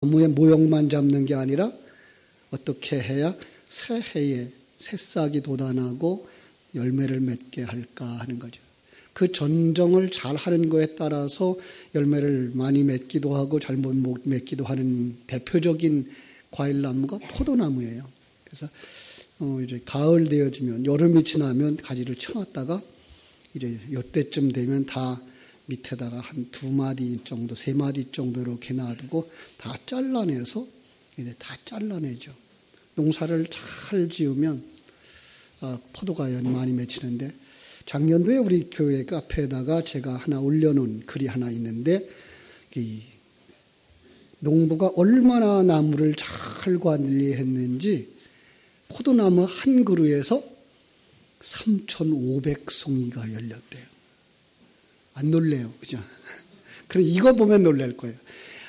나무의 모형만 잡는 게 아니라 어떻게 해야 새해에 새싹이 돋아나고 열매를 맺게 할까 하는 거죠. 그 전정을 잘 하는 거에 따라서 열매를 많이 맺기도 하고 잘못 맺기도 하는 대표적인 과일나무가 포도나무예요. 그래서 이제 가을 되어지면, 여름이 지나면 가지를 쳐놨다가 이제 이때쯤 되면 다 밑에다가 한 2마디 정도, 3마디 정도 이렇게 놔두고 다 잘라내서 이제 다 잘라내죠. 농사를 잘 지으면 포도가 많이 맺히는데, 작년도에 우리 교회 카페에다가 제가 하나 올려놓은 글이 하나 있는데, 이 농부가 얼마나 나무를 잘 관리했는지 포도나무 한 그루에서 3,500송이가 열렸대요. 안 놀래요, 그죠? 그래, 이거 보면 놀랄 거예요.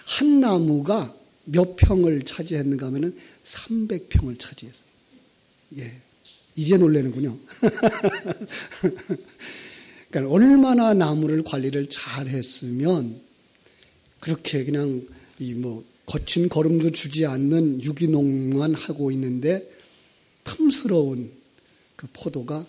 한 나무가 몇 평을 차지했는가 하면은 300평을 차지했어요. 예. 이제 놀라는군요. 그러니까 얼마나 나무를 관리를 잘 했으면 그렇게 그냥 거친 걸음도 주지 않는 유기농만 하고 있는데 탐스러운 그 포도가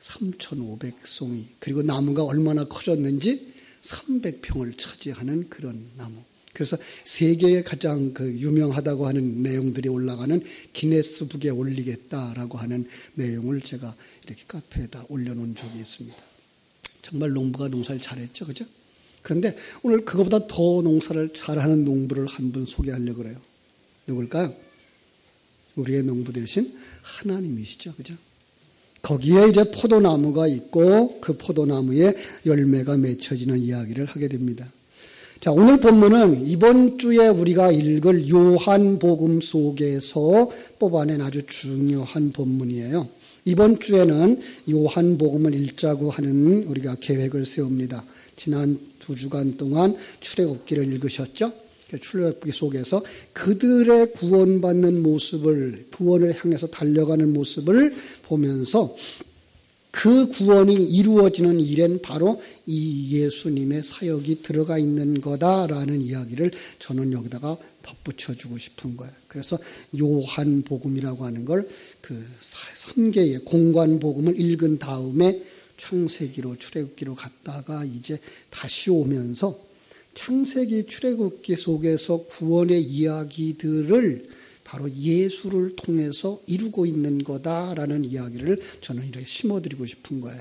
3,500송이, 그리고 나무가 얼마나 커졌는지 300평을 차지하는 그런 나무. 그래서 세계에 가장 유명하다고 하는 내용들이 올라가는 기네스북에 올리겠다라고 하는 내용을 제가 이렇게 카페에다 올려놓은 적이 있습니다. 정말 농부가 농사를 잘했죠, 그죠? 그런데 오늘 그거보다 더 농사를 잘하는 농부를 한 분 소개하려고 그래요. 누굴까요? 우리의 농부 대신 하나님이시죠, 그죠? 거기에 이제 포도나무가 있고 그 포도나무에 열매가 맺혀지는 이야기를 하게 됩니다. 자, 오늘 본문은 이번 주에 우리가 읽을 요한복음 속에서 뽑아낸 아주 중요한 본문이에요. 이번 주에는 요한복음을 읽자고 하는 우리가 계획을 세웁니다. 지난 2주간 동안 출애굽기를 읽으셨죠? 출애굽기 속에서 그들의 구원받는 모습을, 구원을 향해서 달려가는 모습을 보면서 그 구원이 이루어지는 일엔 바로 이 예수님의 사역이 들어가 있는 거다라는 이야기를 저는 여기다가 덧붙여주고 싶은 거예요. 그래서 요한복음이라고 하는 걸 그 3개의 공관복음을 읽은 다음에 창세기로 출애굽기로 갔다가 이제 다시 오면서 창세기 출애굽기 속에서 구원의 이야기들을 바로 예수를 통해서 이루고 있는 거다라는 이야기를 저는 이렇게 심어드리고 싶은 거예요.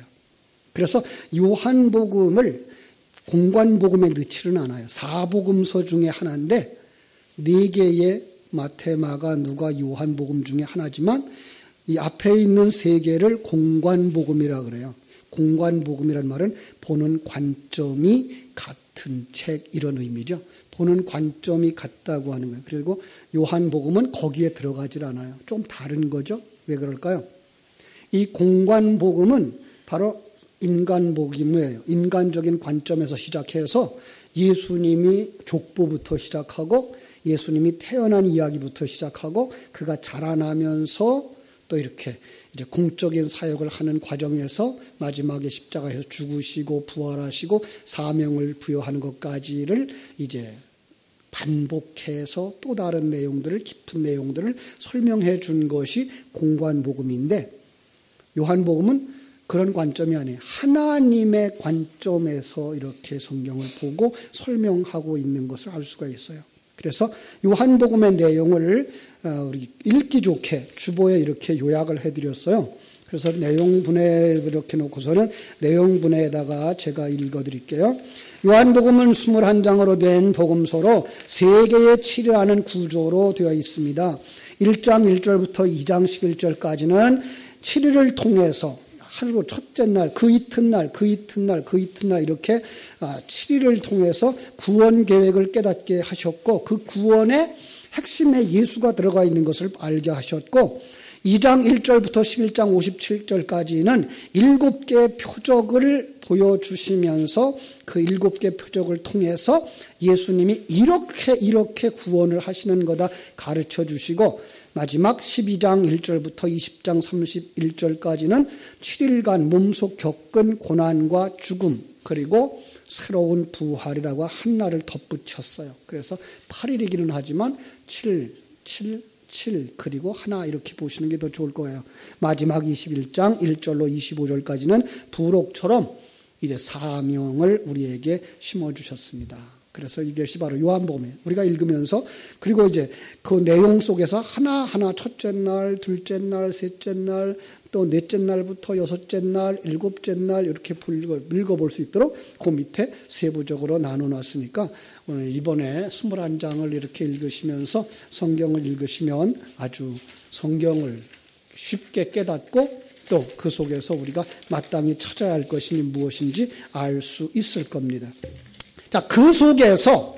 그래서 요한복음을 공관복음에 넣지는 않아요. 4복음서 중에 하나인데 4개의 마태, 마가, 누가, 요한복음 중에 하나지만 이 앞에 있는 3개를 공관복음이라고 그래요. 공관복음이라는 말은 보는 관점이 같은 책, 이런 의미죠. 보는 관점이 같다고 하는 거예요. 그리고 요한복음은 거기에 들어가질 않아요. 좀 다른 거죠. 왜 그럴까요? 이 공관복음은 바로 인간복음이에요. 인간적인 관점에서 시작해서 예수님이 족보부터 시작하고 예수님이 태어난 이야기부터 시작하고 그가 자라나면서 또 이렇게 이제 공적인 사역을 하는 과정에서 마지막에 십자가에서 죽으시고 부활하시고 사명을 부여하는 것까지를 이제 반복해서 또 다른 내용들을, 깊은 내용들을 설명해 준 것이 공관복음인데, 요한복음은 그런 관점이 아니에요. 하나님의 관점에서 이렇게 성경을 보고 설명하고 있는 것을 알 수가 있어요. 그래서 요한복음의 내용을 우리 읽기 좋게 주보에 이렇게 요약을 해드렸어요. 그래서 내용분해 이렇게 놓고서는 내용분해에다가 제가 읽어드릴게요. 요한복음은 21장으로 된 복음서로 3개의 7이라는 구조로 되어 있습니다. 1장 1절부터 2장 11절까지는 7일을 통해서 하루 첫째 날, 그 이튿날, 그 이튿날, 그 이튿날 이렇게 7일을 통해서 구원 계획을 깨닫게 하셨고 그 구원의 핵심에 예수가 들어가 있는 것을 알게 하셨고 2장 1절부터 11장 57절까지는 7개의 표적을 보여주시면서 그 7개 표적을 통해서 예수님이 이렇게 구원을 하시는 거다 가르쳐 주시고 마지막 12장 1절부터 20장 31절까지는 7일간 몸속 겪은 고난과 죽음 그리고 새로운 부활이라고 한 날을 덧붙였어요. 그래서 8일이기는 하지만 7 그리고 하나 이렇게 보시는 게 더 좋을 거예요. 마지막 21장 1절로 25절까지는 부록처럼 이제 사명을 우리에게 심어주셨습니다. 그래서 이것이 바로 요한복음이에요. 우리가 읽으면서 그리고 이제 그 내용 속에서 하나하나 첫째 날, 둘째 날, 셋째 날, 또 넷째 날부터 여섯째 날, 일곱째 날 이렇게 읽어볼 수 있도록 그 밑에 세부적으로 나눠놨으니까 오늘 이번에 21장을 이렇게 읽으시면서 성경을 읽으시면 아주 성경을 쉽게 깨닫고 또 그 속에서 우리가 마땅히 찾아야 할 것이 무엇인지 알 수 있을 겁니다. 자, 그 속에서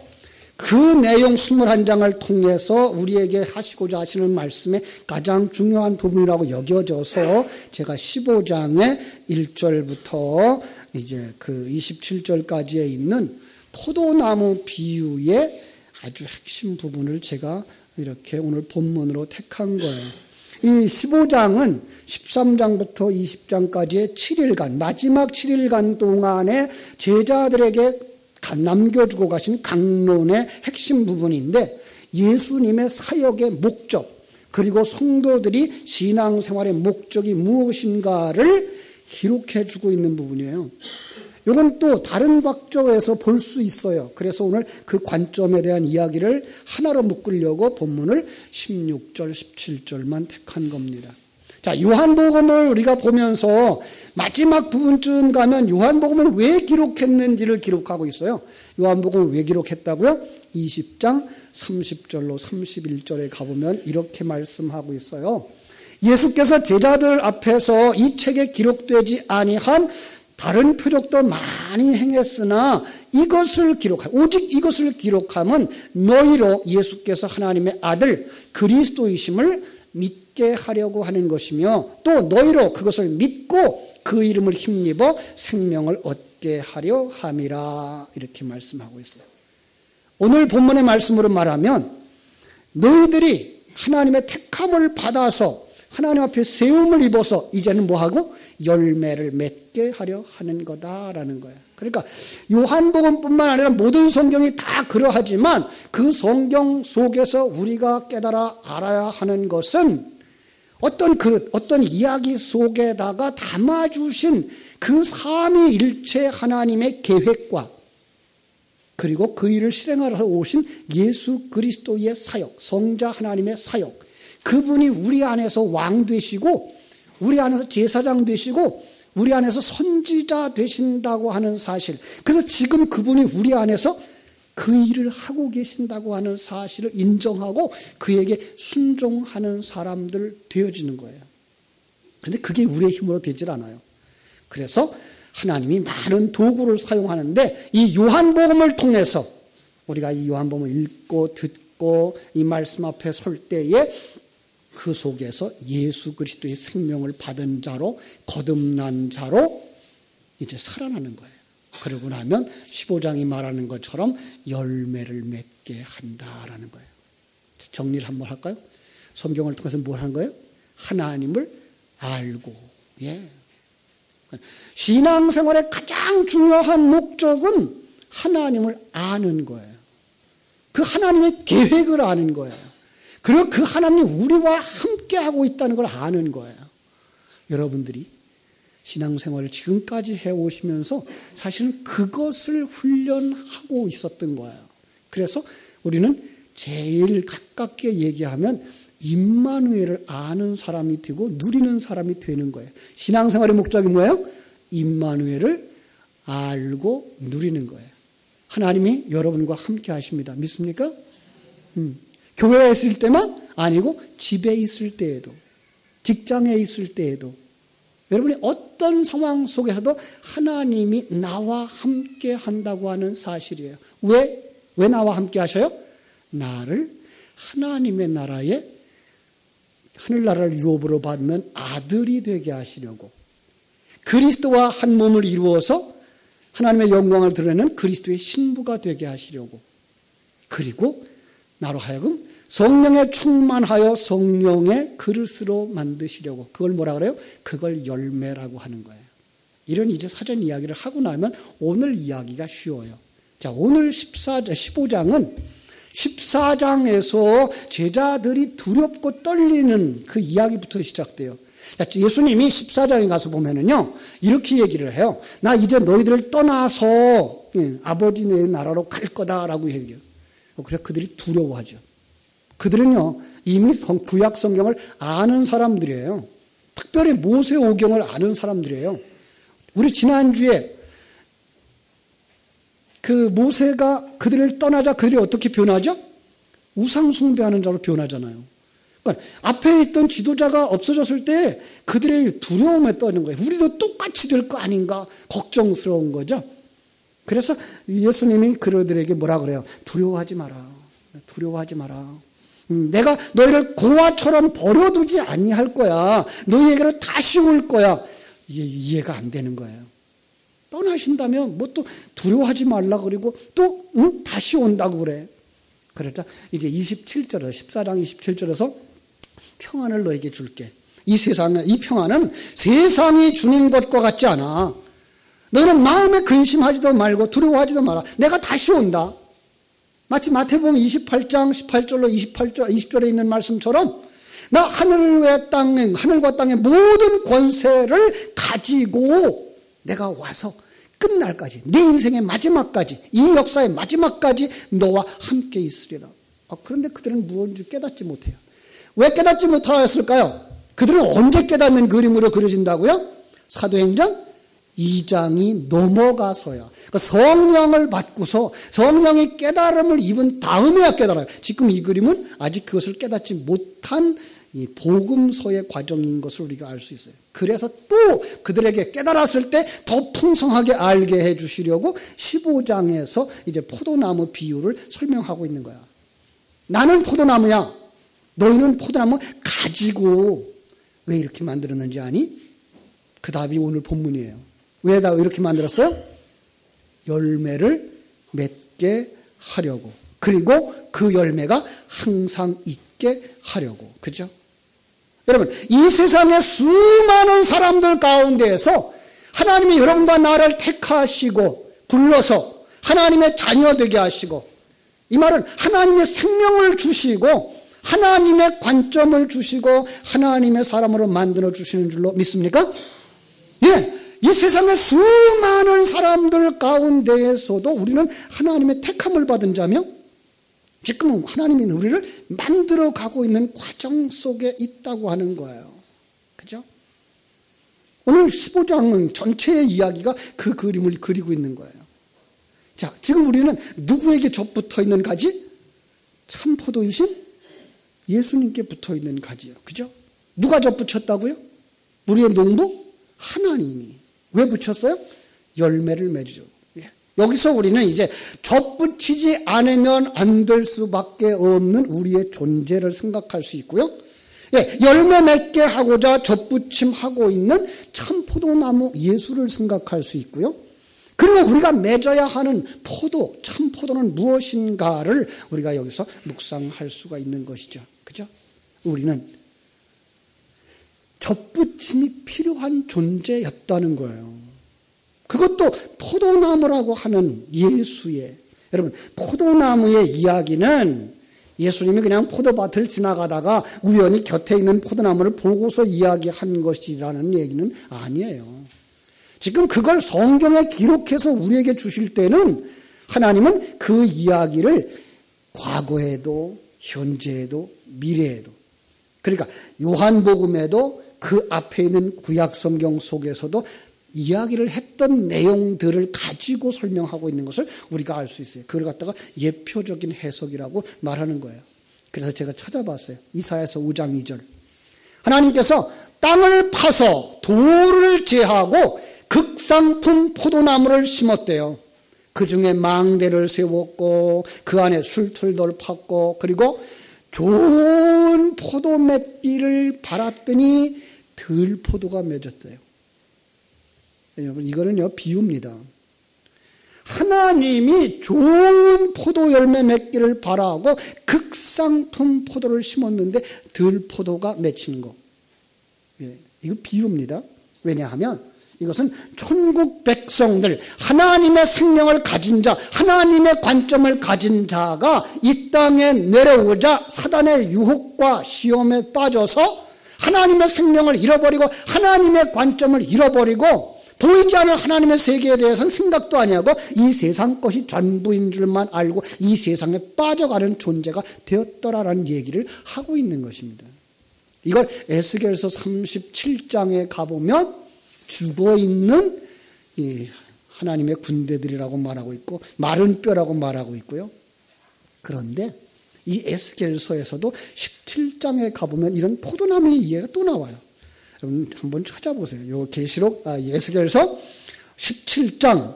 그 내용 21장을 통해서 우리에게 하시고자 하시는 말씀의 가장 중요한 부분이라고 여겨져서 제가 15장의 1절부터 이제 그 27절까지에 있는 포도나무 비유의 아주 핵심 부분을 제가 이렇게 오늘 본문으로 택한 거예요. 이 15장은 13장부터 20장까지의 7일간, 마지막 7일간 동안에 제자들에게 남겨주고 가신 강론의 핵심 부분인데 예수님의 사역의 목적 그리고 성도들이 신앙생활의 목적이 무엇인가를 기록해주고 있는 부분이에요. 이건 또 다른 각도에서 볼 수 있어요. 그래서 오늘 그 관점에 대한 이야기를 하나로 묶으려고 본문을 16절, 17절만 택한 겁니다. 자, 요한복음을 우리가 보면서 마지막 부분쯤 가면 요한복음을 왜 기록했는지를 기록하고 있어요. 요한복음을 왜 기록했다고요? 20장 30절로 31절에 가보면 이렇게 말씀하고 있어요. 예수께서 제자들 앞에서 이 책에 기록되지 아니한 다른 표적도 많이 행했으나 이것을 오직 이것을 기록함은 너희로 예수께서 하나님의 아들 그리스도이심을 믿게 하려고 하는 것이며 또 너희로 그것을 믿고 그 이름을 힘입어 생명을 얻게 하려 함이라 이렇게 말씀하고 있어요. 오늘 본문의 말씀으로 말하면 너희들이 하나님의 택함을 받아서 하나님 앞에 세움을 입어서 이제는 뭐하고 열매를 맺게 하려 하는 거다라는 거예요. 그러니까 요한복음뿐만 아니라 모든 성경이 다 그러하지만 그 성경 속에서 우리가 깨달아 알아야 하는 것은 어떤 이야기 속에다가 담아주신 그 삼위일체 하나님의 계획과 그리고 그 일을 실행하러 오신 예수 그리스도의 사역, 성자 하나님의 사역, 그분이 우리 안에서 왕 되시고 우리 안에서 제사장 되시고 우리 안에서 선지자 되신다고 하는 사실, 그래서 지금 그분이 우리 안에서 그 일을 하고 계신다고 하는 사실을 인정하고 그에게 순종하는 사람들 되어지는 거예요. 그런데 그게 우리의 힘으로 되질 않아요. 그래서 하나님이 많은 도구를 사용하는데 이 요한복음을 통해서 우리가 이 요한복음을 읽고 듣고 이 말씀 앞에 설 때에 그 속에서 예수 그리스도의 생명을 받은 자로 거듭난 자로 이제 살아나는 거예요. 그러고 나면 15장이 말하는 것처럼 열매를 맺게 한다라는 거예요. 정리를 한번 할까요? 성경을 통해서 뭘 하는 거예요? 하나님을 알고. 예. 신앙생활의 가장 중요한 목적은 하나님을 아는 거예요. 그 하나님의 계획을 아는 거예요. 그리고 그 하나님이 우리와 함께하고 있다는 걸 아는 거예요. 여러분들이 신앙생활을 지금까지 해오시면서 사실은 그것을 훈련하고 있었던 거예요. 그래서 우리는 제일 가깝게 얘기하면 임마누엘을 아는 사람이 되고 누리는 사람이 되는 거예요. 신앙생활의 목적이 뭐예요? 임마누엘을 알고 누리는 거예요. 하나님이 여러분과 함께 하십니다. 믿습니까? 교회에 있을 때만 아니고 집에 있을 때에도 직장에 있을 때에도 여러분이 어떤 상황 속에서도 하나님이 나와 함께 한다고 하는 사실이에요. 왜 나와 함께 하셔요? 나를 하나님의 나라에 하늘나라를 유업으로 받는 아들이 되게 하시려고 그리스도와 한 몸을 이루어서 하나님의 영광을 드러내는 그리스도의 신부가 되게 하시려고 그리고 나로 하여금 성령에 충만하여 성령의 그릇으로 만드시려고 그걸 뭐라 그래요? 그걸 열매라고 하는 거예요. 이런 이제 사전 이야기를 하고 나면 오늘 이야기가 쉬워요. 자, 오늘 15장은 14장에서 제자들이 두렵고 떨리는 그 이야기부터 시작돼요. 예수님이 14장에 가서 보면은요, 이렇게 얘기를 해요. 나 이제 너희들을 떠나서 아버지네 나라로 갈 거다라고 얘기해요. 그래서 그들이 두려워하죠. 그들은요, 이미 구약 성경을 아는 사람들이에요. 특별히 모세오경을 아는 사람들이에요. 우리 지난주에 그 모세가 그들을 떠나자 그들이 어떻게 변하죠? 우상숭배하는 자로 변하잖아요. 그러니까 앞에 있던 지도자가 없어졌을 때 그들의 두려움에 떠는 거예요. 우리도 똑같이 될 거 아닌가 걱정스러운 거죠. 그래서 예수님이 그들에게 뭐라 그래요? 두려워하지 마라. 두려워하지 마라. 내가 너희를 고아처럼 버려두지 아니할 거야. 너희에게로 다시 올 거야. 이해가 안 되는 거예요. 떠나신다면 뭐 또 두려워하지 말라 그리고 또 다시 온다고 그래. 그러자 이제 27절에 14장 27절에서 평안을 너에게 줄게. 이 평안은 세상이 주는 것과 같지 않아. 너희는 마음에 근심하지도 말고 두려워하지도 마라. 내가 다시 온다. 마치 마태복음 28장 18절로 20절에 있는 말씀처럼 나 하늘과 땅의 모든 권세를 가지고 내가 와서 끝날까지, 내 인생의 마지막까지, 이 역사의 마지막까지 너와 함께 있으리라. 그런데 그들은 무엇인지 깨닫지 못해요. 왜 깨닫지 못하였을까요? 그들은 언제 깨닫는 그림으로 그려진다고요? 사도행전 2장이 넘어가서야. 그러니까 성령을 받고서 성령의 깨달음을 입은 다음에야 깨달아요. 지금 이 그림은 아직 그것을 깨닫지 못한 이 복음서의 과정인 것을 우리가 알 수 있어요. 그래서 또 그들에게 깨달았을 때 더 풍성하게 알게 해 주시려고 15장에서 이제 포도나무 비유를 설명하고 있는 거야. 나는 포도나무야. 너희는 포도나무 가지고. 왜 이렇게 만들었는지 아니? 그 답이 오늘 본문이에요. 왜 다 이렇게 만들었어요? 열매를 맺게 하려고. 그리고 그 열매가 항상 있게 하려고. 그죠? 여러분, 이 세상의 수많은 사람들 가운데에서 하나님이 여러분과 나를 택하시고 불러서 하나님의 자녀 되게 하시고, 이 말은 하나님의 생명을 주시고 하나님의 관점을 주시고 하나님의 사람으로 만들어 주시는 줄로 믿습니까? 예. 이 세상의 수많은 사람들 가운데에서도 우리는 하나님의 택함을 받은 자며 지금 하나님이 우리를 만들어가고 있는 과정 속에 있다고 하는 거예요. 그죠? 오늘 15장은 전체의 이야기가 그 그림을 그리고 있는 거예요. 자, 지금 우리는 누구에게 접붙어 있는 가지? 참포도이신 예수님께 붙어 있는 가지요. 그죠? 누가 접붙였다고요? 우리의 농부? 하나님이. 왜 붙였어요? 열매를 맺으죠. 여기서 우리는 이제 접붙이지 않으면 안 될 수밖에 없는 우리의 존재를 생각할 수 있고요. 열매 맺게 하고자 접붙임하고 있는 참포도나무 예수를 생각할 수 있고요. 그리고 우리가 맺어야 하는 포도, 참포도는 무엇인가를 우리가 여기서 묵상할 수가 있는 것이죠. 그죠? 우리는 접붙임이 필요한 존재였다는 거예요. 그것도 포도나무라고 하는 예수의, 여러분, 포도나무의 이야기는 예수님이 그냥 포도밭을 지나가다가 우연히 곁에 있는 포도나무를 보고서 이야기한 것이라는 얘기는 아니에요. 지금 그걸 성경에 기록해서 우리에게 주실 때는 하나님은 그 이야기를 과거에도 현재에도 미래에도, 그러니까 요한복음에도 그 앞에 있는 구약성경 속에서도 이야기를 했던 내용들을 가지고 설명하고 있는 것을 우리가 알 수 있어요. 그걸 갖다가 예표적인 해석이라고 말하는 거예요. 그래서 제가 찾아봤어요. 이사야서 5장 2절. 하나님께서 땅을 파서 돌을 제하고 극상품 포도나무를 심었대요. 그 중에 망대를 세웠고 그 안에 술틀들 팠고 그리고 좋은 포도 맺기를 바랐더니 들포도가 맺었대요. 여러분, 이거는요 비유입니다. 하나님이 좋은 포도 열매 맺기를 바라고 극상품 포도를 심었는데 들포도가 맺히는 거. 이거 비유입니다. 왜냐하면 이것은 천국 백성들, 하나님의 생명을 가진 자, 하나님의 관점을 가진 자가 이 땅에 내려오자 사단의 유혹과 시험에 빠져서 하나님의 생명을 잃어버리고 하나님의 관점을 잃어버리고 보이지 않는 하나님의 세계에 대해서는 생각도 아니하고 이 세상 것이 전부인 줄만 알고 이 세상에 빠져가는 존재가 되었더라라는 얘기를 하고 있는 것입니다. 이걸 에스겔서 37장에 가보면 죽어있는 이 하나님의 군대들이라고 말하고 있고 마른 뼈라고 말하고 있고요. 그런데 이 에스겔서에서도 17장에 가보면 이런 포도나무의 이해가 또 나와요. 여러분 한번 찾아보세요. 요 계시록 에스겔서 17장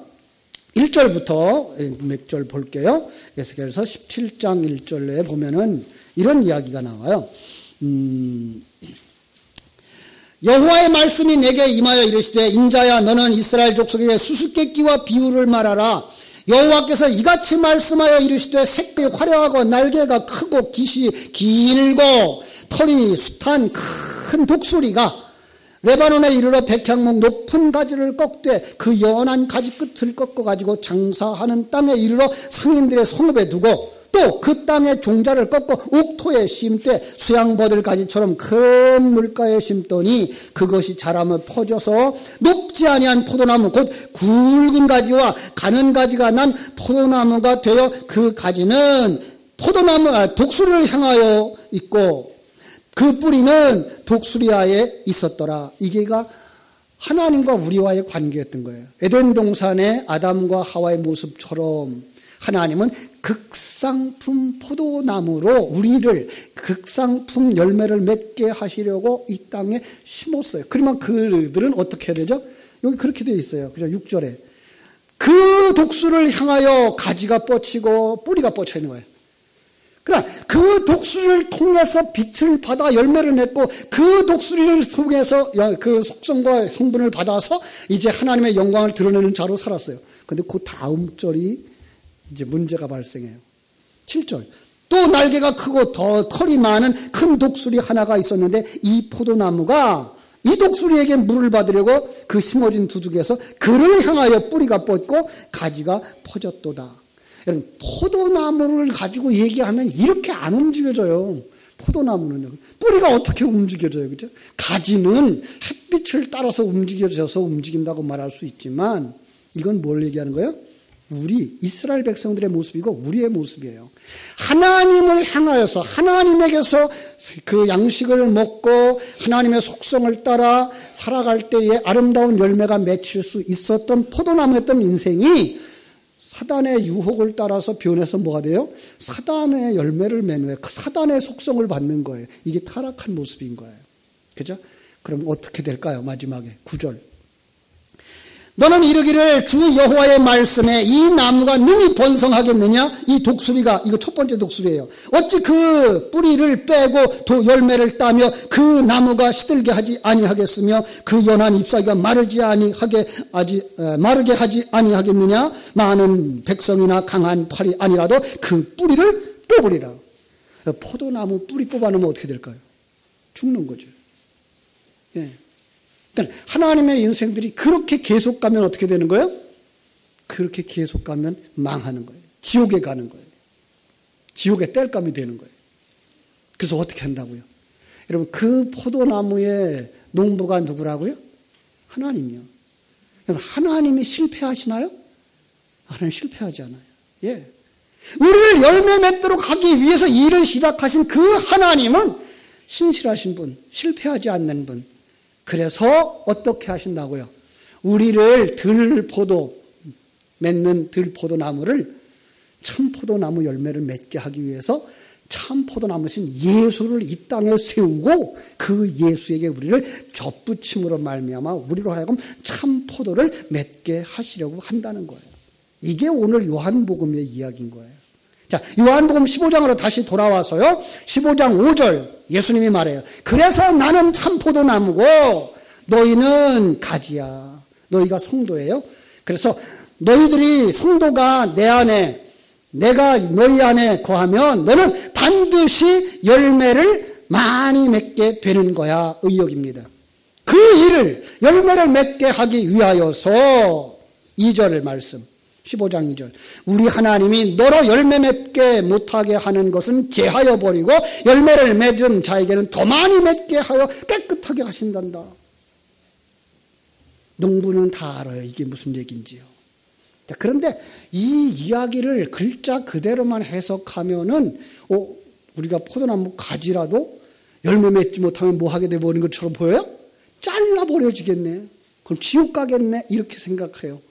1절부터 몇 절 볼게요. 에스겔서 17장 1절에 보면은 이런 이야기가 나와요. 여호와의 말씀이 내게 임하여 이르시되 인자야 너는 이스라엘 족속에게 수수께끼와 비유를 말하라. 여호와께서 이같이 말씀하여 이르시되 색이 화려하고 날개가 크고 깃이 길고 털이 숱한 큰 독수리가 레바논에 이르러 백향목 높은 가지를 꺾되 그 연한 가지 끝을 꺾어가지고 장사하는 땅에 이르러 상인들의 성읍에 두고 또 그 땅의 종자를 꺾고 옥토에 심되 수양버들 가지처럼 큰 물가에 심더니 그것이 자라며 퍼져서 높지 아니한 포도나무 곧 굵은 가지와 가는 가지가 난 포도나무가 되어 그 가지는 독수리를 향하여 있고 그 뿌리는 독수리아에 있었더라. 이게가 하나님과 우리와의 관계였던 거예요. 에덴 동산의 아담과 하와의 모습처럼 하나님은 극상품 포도나무로 우리를 극상품 열매를 맺게 하시려고 이 땅에 심었어요. 그러면 그들은 어떻게 해야 되죠? 여기 그렇게 되어 있어요. 그죠? 6절에. 그 독수리를 향하여 가지가 뻗치고 뿌리가 뻗쳐 있는 거예요. 그러나 그 독수리를 통해서 빛을 받아 열매를 맺고 그 독수리를 통해서 그 속성과 성분을 받아서 이제 하나님의 영광을 드러내는 자로 살았어요. 그런데 그 다음 절이 이제 문제가 발생해요. 7절. 또 날개가 크고 더 털이 많은 큰 독수리 하나가 있었는데 이 포도나무가 이 독수리에게 물을 받으려고 그 심어진 두둑에서 그를 향하여 뿌리가 뻗고 가지가 퍼졌도다. 여러분 포도나무를 가지고 얘기하면 이렇게 안 움직여져요. 포도나무는요. 뿌리가 어떻게 움직여져요. 그죠? 가지는 햇빛을 따라서 움직여져서 움직인다고 말할 수 있지만 이건 뭘 얘기하는 거예요? 우리 이스라엘 백성들의 모습이고 우리의 모습이에요. 하나님을 향하여서 하나님에게서 그 양식을 먹고 하나님의 속성을 따라 살아갈 때에 아름다운 열매가 맺힐 수 있었던 포도나무였던 인생이 사단의 유혹을 따라서 변해서 뭐가 돼요? 사단의 열매를 맺는 거예요. 사단의 속성을 받는 거예요. 이게 타락한 모습인 거예요. 그죠? 그럼 어떻게 될까요? 마지막에 9절. 너는 이르기를 주 여호와의 말씀에 이 나무가 능히 번성하겠느냐? 이 독수리가 이거 첫 번째 독수리예요. 어찌 그 뿌리를 빼고 또 열매를 따며 그 나무가 시들게 하지 아니하겠으며 그 연한 잎사귀가 마르게 하지 아니하겠느냐? 많은 백성이나 강한 팔이 아니라도 그 뿌리를 뽑으리라. 포도나무 뿌리 뽑아놓으면 어떻게 될까요? 죽는 거죠. 예. 그러니까 하나님의 인생들이 그렇게 계속 가면 어떻게 되는 거예요? 그렇게 계속 가면 망하는 거예요. 지옥에 가는 거예요. 지옥의 땔감이 되는 거예요. 그래서 어떻게 한다고요? 여러분 그 포도나무의 농부가 누구라고요? 하나님이요. 여러분 하나님이 실패하시나요? 하나님 실패하지 않아요. 예. 우리를 열매 맺도록 하기 위해서 일을 시작하신 그 하나님은 신실하신 분, 실패하지 않는 분. 그래서 어떻게 하신다고요? 우리를 맺는 들포도나무를 참포도나무 열매를 맺게 하기 위해서 참포도나무신 예수를 이 땅에 세우고 그 예수에게 우리를 접붙임으로 말미암아 우리로 하여금 참포도를 맺게 하시려고 한다는 거예요. 이게 오늘 요한복음의 이야기인 거예요. 자, 요한복음 15장으로 다시 돌아와서요. 15장 5절 예수님이 말해요. 그래서 나는 참포도나무고 너희는 가지야. 너희가 성도예요. 그래서 너희들이 성도가 내 안에 내가 너희 안에 거하면 너는 반드시 열매를 많이 맺게 되는 거야. 의역입니다. 그 일을 열매를 맺게 하기 위하여서 2절 말씀 15장 2절 우리 하나님이 너로 열매 맺게 못하게 하는 것은 제하여 버리고 열매를 맺은 자에게는 더 많이 맺게 하여 깨끗하게 하신단다. 농부는 다 알아요. 이게 무슨 얘기인지요. 그런데 이 이야기를 글자 그대로만 해석하면은 우리가 포도나무 가지라도 열매 맺지 못하면 뭐 하게 돼버린 것처럼 보여요? 잘라버려지겠네. 그럼 지옥 가겠네. 이렇게 생각해요.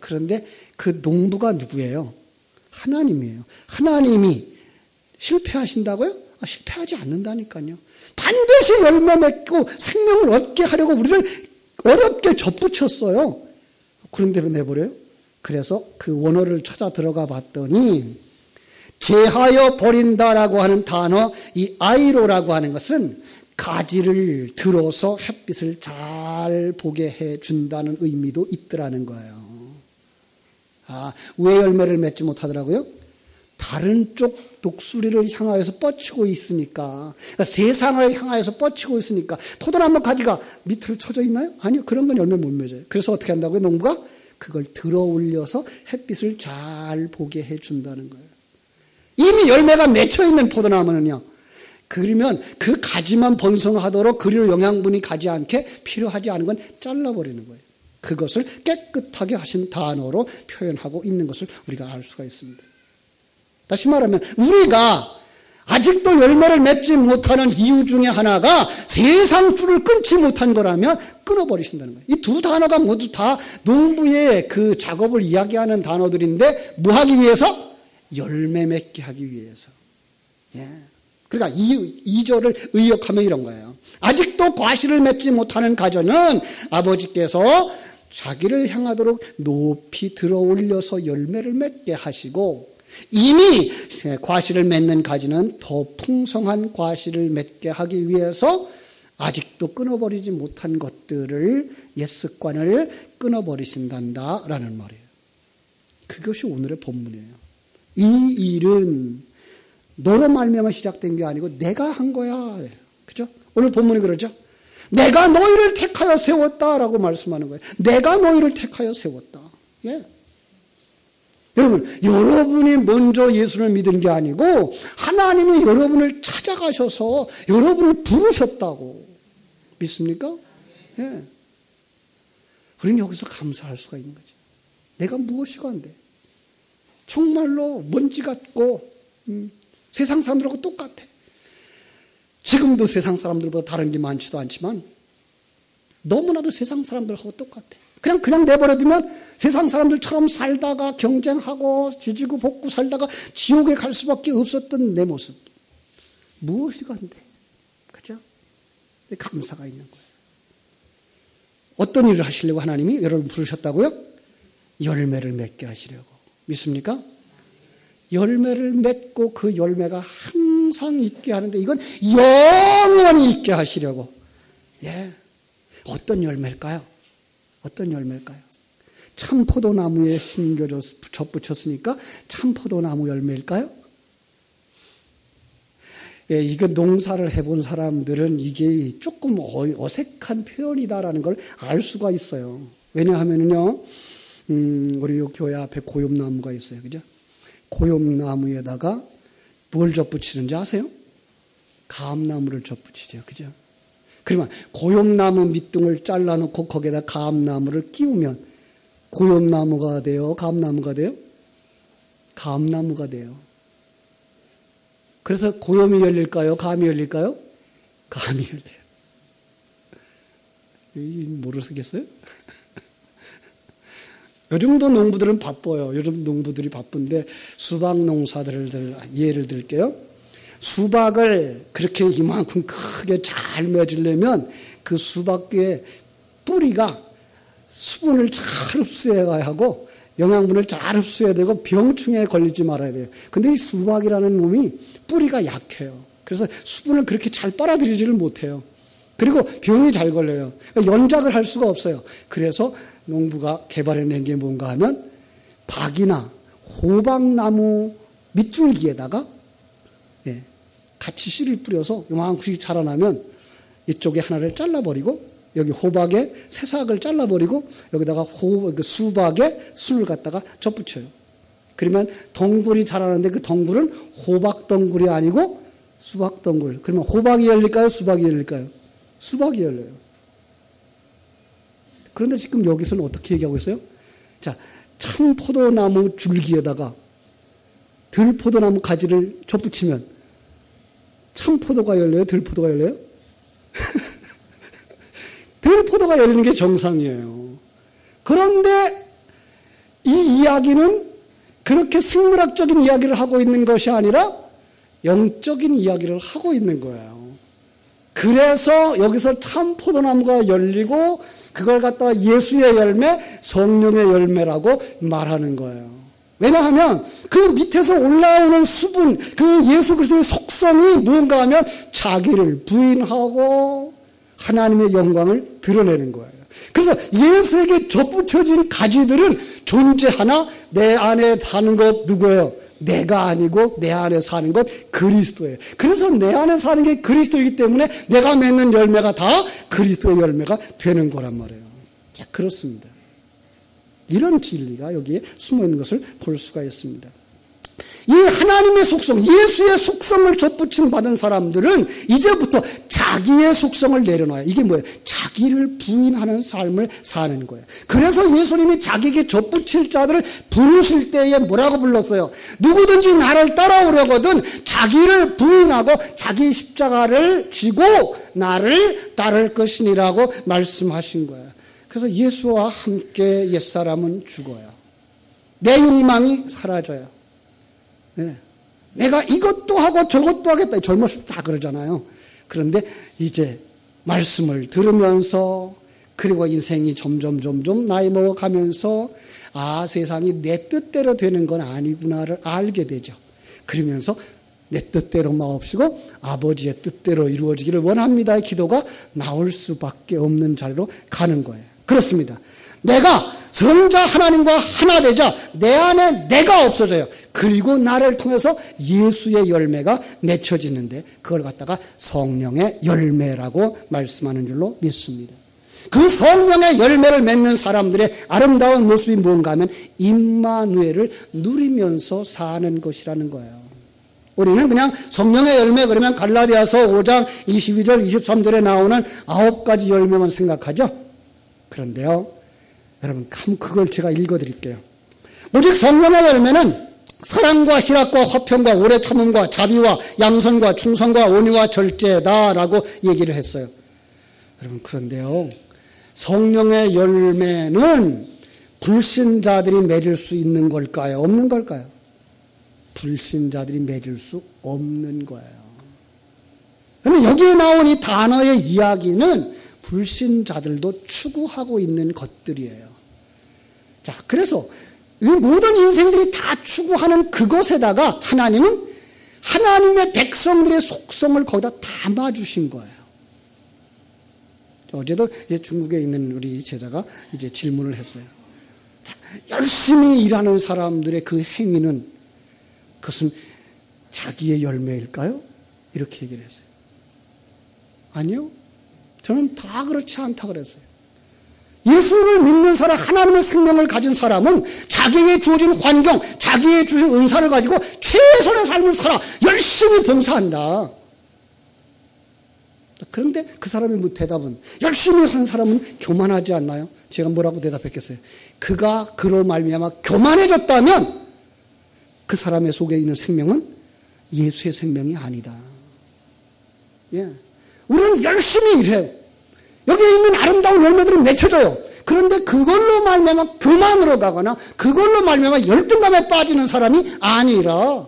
그런데 그 농부가 누구예요? 하나님이에요. 하나님이 실패하신다고요? 실패하지 않는다니까요. 반드시 열매 맺고 생명을 얻게 하려고 우리를 어렵게 접붙였어요. 그런데 내버려요? 그래서 그 원어를 찾아 들어가 봤더니 제하여 버린다라고 하는 단어, 이 아이로라고 하는 것은 가지를 들어서 햇빛을 잘 보게 해준다는 의미도 있더라는 거예요. 왜 열매를 맺지 못하더라고요? 다른 쪽 독수리를 향하여서 뻗치고 있으니까, 그러니까 세상을 향하여서 뻗치고 있으니까. 포도나무 가지가 밑으로 쳐져 있나요? 아니요. 그런 건 열매 못 맺어요. 그래서 어떻게 한다고요? 농부가 그걸 들어 올려서 햇빛을 잘 보게 해준다는 거예요. 이미 열매가 맺혀 있는 포도나무는요, 그러면 그 가지만 번성하도록 그리로 영양분이 가지 않게 필요하지 않은 건 잘라버리는 거예요. 그것을 깨끗하게 하신 단어로 표현하고 있는 것을 우리가 알 수가 있습니다. 다시 말하면 우리가 아직도 열매를 맺지 못하는 이유 중에 하나가 세상 줄을 끊지 못한 거라면 끊어버리신다는 거예요. 이 두 단어가 모두 다 농부의 그 작업을 이야기하는 단어들인데 뭐 하기 위해서? 열매 맺게 하기 위해서. 예. 그러니까 이 절을 의역하면 이런 거예요. 아직도 과실을 맺지 못하는 가정은 아버지께서 자기를 향하도록 높이 들어 올려서 열매를 맺게 하시고, 이미 과실을 맺는 가지는 더 풍성한 과실을 맺게 하기 위해서 아직도 끊어버리지 못한 것들을, 옛 습관을 끊어버리신단다라는 말이에요. 그것이 오늘의 본문이에요. 이 일은 너로 말미암아 시작된 게 아니고 내가 한 거야. 그죠? 오늘 본문이 그러죠? 내가 너희를 택하여 세웠다라고 말씀하는 거예요. 내가 너희를 택하여 세웠다. 예. 여러분, 여러분이 먼저 예수를 믿은 게 아니고 하나님이 여러분을 찾아가셔서 여러분을 부르셨다고 믿습니까? 예. 우리는 여기서 감사할 수가 있는 거죠. 내가 무엇이고 한데 정말로 먼지 같고 세상 사람들하고 똑같아. 지금도 세상 사람들보다 다른 게 많지도 않지만 너무나도 세상 사람들하고 똑같아. 그냥 내버려두면 세상 사람들처럼 살다가 경쟁하고 지지고 볶고 살다가 지옥에 갈 수밖에 없었던 내 모습. 무엇이가 한데. 그죠? 감사가 있는 거예요. 어떤 일을 하시려고 하나님이 여러분 부르셨다고요? 열매를 맺게 하시려고. 믿습니까? 열매를 맺고 그 열매가 항상 있게 하는데 이건 영원히 있게 하시려고. 예. 어떤 열매일까요? 어떤 열매일까요? 참포도나무에 심겨져 접붙였으니까 참포도나무 열매일까요? 예, 이거 농사를 해본 사람들은 이게 조금 어색한 표현이다라는 걸 알 수가 있어요. 왜냐하면요, 우리 교회 앞에 고엽나무가 있어요. 그죠? 고엽나무에다가 뭘 접붙이는지 아세요? 감나무를 접붙이죠. 그죠? 그러면 고엽나무 밑둥을 잘라놓고 거기에다 감나무를 끼우면 고엽나무가 돼요? 감나무가 돼요? 감나무가 돼요. 그래서 고엽이 열릴까요? 감이 열릴까요? 감이 열려요. 모르시겠어요? 요즘도 농부들은 바빠요. 요즘 농부들이 바쁜데 수박 농사들을 예를 들게요. 수박을 그렇게 이만큼 크게 잘 맺으려면 그 수박의 뿌리가 수분을 잘 흡수해야 하고 영양분을 잘 흡수해야 되고 병충해에 걸리지 말아야 돼요. 근데 이 수박이라는 놈이 뿌리가 약해요. 그래서 수분을 그렇게 잘 빨아들이지를 못해요. 그리고 병이 잘 걸려요. 그러니까 연작을 할 수가 없어요. 그래서 농부가 개발해낸 게 뭔가 하면 박이나 호박나무 밑줄기에다가 같이 씨를 뿌려서 요만큼씩 자라나면 이쪽에 하나를 잘라버리고 여기 호박에 새싹을 잘라버리고 여기다가 수박에 순을 갖다가 접붙여요. 그러면 덩굴이 자라는데 그 덩굴은 호박 덩굴이 아니고 수박 덩굴. 그러면 호박이 열릴까요? 수박이 열릴까요? 수박이 열려요. 그런데 지금 여기서는 어떻게 얘기하고 있어요? 자, 참포도나무 줄기에다가 들포도나무 가지를 접붙이면 참포도가 열려요? 들포도가 열려요? 들포도가 열리는 게 정상이에요. 그런데 이 이야기는 그렇게 생물학적인 이야기를 하고 있는 것이 아니라 영적인 이야기를 하고 있는 거예요. 그래서 여기서 참 포도나무가 열리고 그걸 갖다가 예수의 열매, 성령의 열매라고 말하는 거예요. 왜냐하면 그 밑에서 올라오는 수분, 그 예수 그리스도의 속성이 뭔가 하면 자기를 부인하고 하나님의 영광을 드러내는 거예요. 그래서 예수에게 접붙여진 가지들은 존재하나 내 안에 사는 것 누구예요? 내가 아니고 내 안에 사는 것 그리스도예요. 그래서 내 안에 사는 게 그리스도이기 때문에 내가 맺는 열매가 다 그리스도의 열매가 되는 거란 말이에요. 자, 그렇습니다. 이런 진리가 여기에 숨어 있는 것을 볼 수가 있습니다. 이 하나님의 속성, 예수의 속성을 접붙임 받은 사람들은 이제부터 자기의 속성을 내려놔요. 이게 뭐예요? 자기를 부인하는 삶을 사는 거예요. 그래서 예수님이 자기에게 접붙일 자들을 부르실 때에 뭐라고 불렀어요? 누구든지 나를 따라오려거든 자기를 부인하고 자기 십자가를 지고 나를 따를 것이니라고 말씀하신 거예요. 그래서 예수와 함께 옛사람은 죽어요. 내 욕망이 사라져요. 네. 내가 이것도 하고 저것도 하겠다. 젊었을 때 다 그러잖아요. 그런데 이제 말씀을 들으면서 그리고 인생이 점점 나이 먹어가면서 아, 세상이 내 뜻대로 되는 건 아니구나를 알게 되죠. 그러면서 내 뜻대로만 없이고 아버지의 뜻대로 이루어지기를 원합니다의 기도가 나올 수밖에 없는 자리로 가는 거예요. 그렇습니다. 내가 성자 하나님과 하나 되자 내 안에 내가 없어져요. 그리고 나를 통해서 예수의 열매가 맺혀지는데 그걸 갖다가 성령의 열매라고 말씀하는 줄로 믿습니다. 그 성령의 열매를 맺는 사람들의 아름다운 모습이 뭔가 하면 임마누엘을 누리면서 사는 것이라는 거예요. 우리는 그냥 성령의 열매 그러면 갈라디아서 5장 22절 23절에 나오는 9가지 열매만 생각하죠. 그런데요, 여러분 그걸 제가 읽어드릴게요. 오직 성령의 열매는 사랑과 희락과 화평과 오래 참음과 자비와 양선과 충성과 온유와 절제다라고 얘기를 했어요. 여러분 그런데요, 성령의 열매는 불신자들이 맺을 수 있는 걸까요? 없는 걸까요? 불신자들이 맺을 수 없는 거예요. 그런데 여기에 나온 이 단어의 이야기는 불신자들도 추구하고 있는 것들이에요. 자, 그래서 이 모든 인생들이 다 추구하는 그것에다가 하나님은 하나님의 백성들의 속성을 거기다 담아주신 거예요. 어제도 이제 중국에 있는 우리 제자가 이제 질문을 했어요. 자, 열심히 일하는 사람들의 그 행위는 그것은 자기의 열매일까요? 이렇게 얘기를 했어요. 아니요. 저는 다 그렇지 않다 그랬어요. 예수를 믿는 사람, 하나님의 생명을 가진 사람은 자기에게 주어진 환경, 자기에게 주신 은사를 가지고 최선의 삶을 살아 열심히 봉사한다. 그런데 그 사람의 대답은 열심히 하는 사람은 교만하지 않나요? 제가 뭐라고 대답했겠어요? 그가 그로 말미암아 교만해졌다면 그 사람의 속에 있는 생명은 예수의 생명이 아니다. 예. 우리는 열심히 일해요. 여기 있는 아름다운 열매들은 맺혀져요. 그런데 그걸로 말미암아 교만으로 가거나 그걸로 말미암아 열등감에 빠지는 사람이 아니라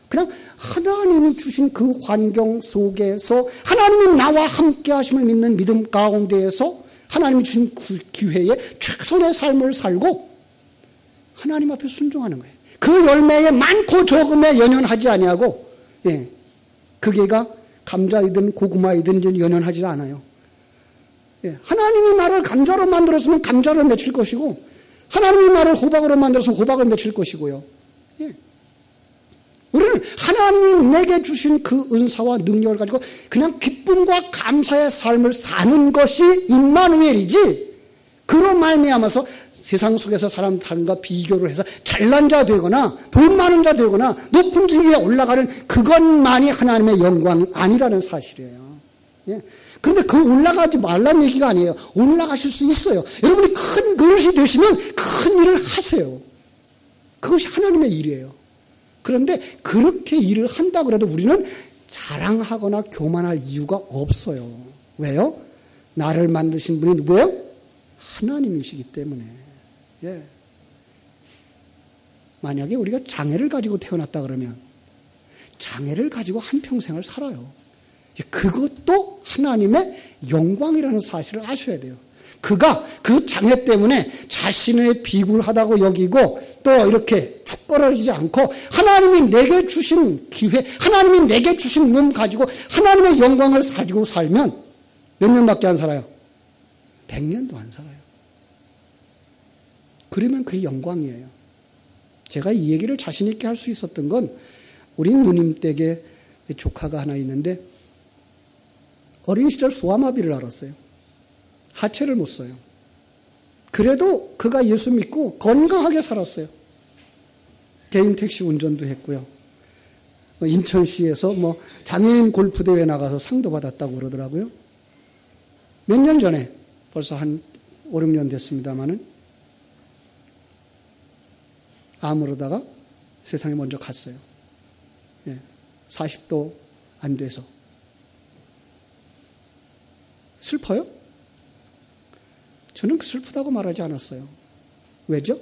그냥 하나님이 주신 그 환경 속에서 하나님이 나와 함께 하심을 믿는 믿음 가운데에서 하나님이 주신 그 기회에 최선의 삶을 살고 하나님 앞에 순종하는 거예요. 그 열매에 많고 적음에 연연하지 아니하고, 예, 그 개가 감자이든 고구마이든 연연하지 않아요. 예, 하나님이 나를 감자로 만들었으면 감자를 맺힐 것이고 하나님이 나를 호박으로 만들었으면 호박을 맺힐 것이고요. 예. 우리는 하나님이 내게 주신 그 은사와 능력을 가지고 그냥 기쁨과 감사의 삶을 사는 것이 임마누엘이지, 그로 말미암아서 세상 속에서 사람들과 비교를 해서 잘난 자 되거나 돈 많은 자 되거나 높은 지위에 올라가는 그것만이 하나님의 영광이 아니라는 사실이에요. 예. 그런데 그 올라가지 말라는 얘기가 아니에요. 올라가실 수 있어요. 여러분이 큰 그릇이 되시면 큰 일을 하세요. 그것이 하나님의 일이에요. 그런데 그렇게 일을 한다고 해도 우리는 자랑하거나 교만할 이유가 없어요. 왜요? 나를 만드신 분이 누구예요? 하나님이시기 때문에. 예. 만약에 우리가 장애를 가지고 태어났다 그러면 장애를 가지고 한평생을 살아요. 그것도 하나님의 영광이라는 사실을 아셔야 돼요. 그가 그 장애 때문에 자신의 비굴하다고 여기고 또 이렇게 축거리지 않고 하나님이 내게 주신 기회, 하나님이 내게 주신 몸 가지고 하나님의 영광을 가지고 살면 몇 년밖에 안 살아요? 100년도 안 살아요. 그러면 그게 영광이에요. 제가 이 얘기를 자신 있게 할 수 있었던 건 우리 누님 댁에 조카가 하나 있는데 어린 시절 소아마비를 앓았어요. 하체를 못 써요. 그래도 그가 예수 믿고 건강하게 살았어요. 개인 택시 운전도 했고요. 인천시에서 장애인 골프대회 나가서 상도 받았다고 그러더라고요. 몇 년 전에, 벌써 한 5, 6년 됐습니다마는 암으로다가 세상에 먼저 갔어요. 40도 안 돼서. 슬퍼요? 저는 슬프다고 말하지 않았어요. 왜죠?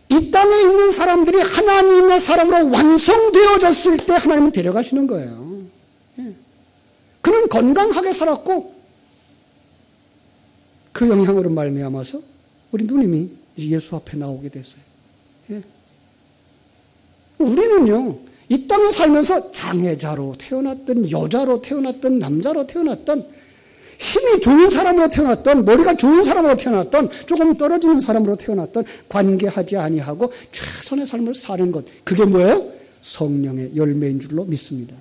이 땅에 있는 사람들이 하나님의 사람으로 완성되어졌을 때 하나님은 데려가시는 거예요. 그는 건강하게 살았고 그 영향으로 말미암아서 우리 누님이 예수 앞에 나오게 됐어요. 우리는요, 이 땅에 살면서 장애자로 태어났던, 여자로 태어났던, 남자로 태어났던, 힘이 좋은 사람으로 태어났던, 머리가 좋은 사람으로 태어났던, 조금 떨어지는 사람으로 태어났던, 관계하지 아니하고 최선의 삶을 사는 것, 그게 뭐예요? 성령의 열매인 줄로 믿습니다.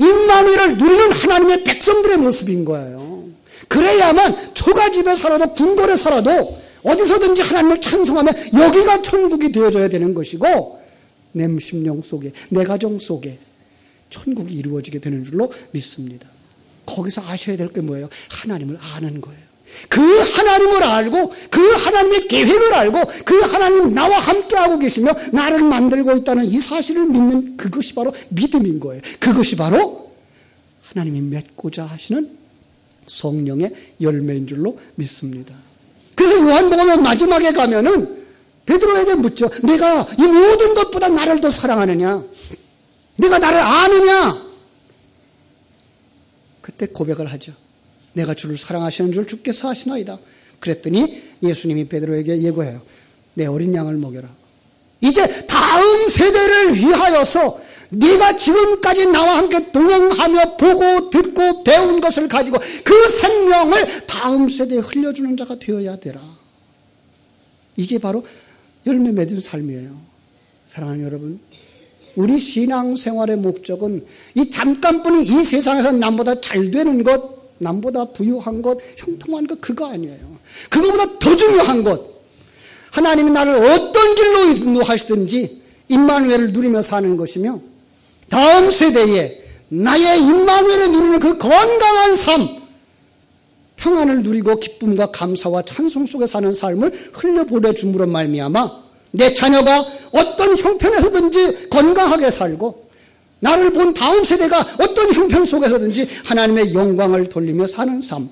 임마누엘을 누리는 하나님의 백성들의 모습인 거예요. 그래야만 초가집에 살아도 궁궐에 살아도 어디서든지 하나님을 찬송하면 여기가 천국이 되어져야 되는 것이고, 내 심령 속에, 내 가정 속에 천국이 이루어지게 되는 줄로 믿습니다. 거기서 아셔야 될 게 뭐예요? 하나님을 아는 거예요. 그 하나님을 알고 그 하나님의 계획을 알고 그 하나님 나와 함께하고 계시며 나를 만들고 있다는 이 사실을 믿는 그것이 바로 믿음인 거예요. 그것이 바로 하나님이 맺고자 하시는 성령의 열매인 줄로 믿습니다. 그래서 요한복음 마지막에 가면은 베드로에게 묻죠. 내가 이 모든 것보다 나를 더 사랑하느냐? 내가 나를 아느냐? 그때 고백을 하죠. 내가 주를 사랑하시는 줄 주께서 아시나이다. 그랬더니 예수님이 베드로에게 예고해요. 내 어린 양을 먹여라. 이제 다음 세대를 위하여서 네가 지금까지 나와 함께 동행하며 보고 듣고 배운 것을 가지고 그 생명을 다음 세대에 흘려주는 자가 되어야 되라. 이게 바로 열매 맺은 삶이에요. 사랑하는 여러분, 우리 신앙생활의 목적은 이 잠깐뿐인 이 세상에서 남보다 잘 되는 것, 남보다 부유한 것, 형통한 것, 그거 아니에요. 그거보다 더 중요한 것, 하나님이 나를 어떤 길로 인도하시든지 임마누엘을 누리며 사는 것이며 다음 세대에 나의 임마누엘을 누리는 그 건강한 삶, 평안을 누리고 기쁨과 감사와 찬송 속에 사는 삶을 흘려보내줌으로 말미암아 내 자녀가 어떤 형편에서든지 건강하게 살고 나를 본 다음 세대가 어떤 형편 속에서든지 하나님의 영광을 돌리며 사는 삶,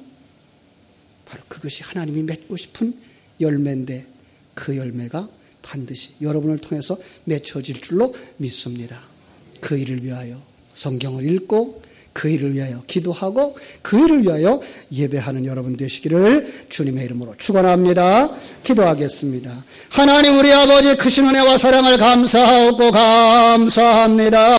바로 그것이 하나님이 맺고 싶은 열매인데 그 열매가 반드시 여러분을 통해서 맺혀질 줄로 믿습니다. 그 일을 위하여 성경을 읽고 그 일을 위하여 기도하고 그 일을 위하여 예배하는 여러분 되시기를 주님의 이름으로 축원합니다. 기도하겠습니다. 하나님 우리 아버지 크신 은혜와 사랑을 감사하고 감사합니다.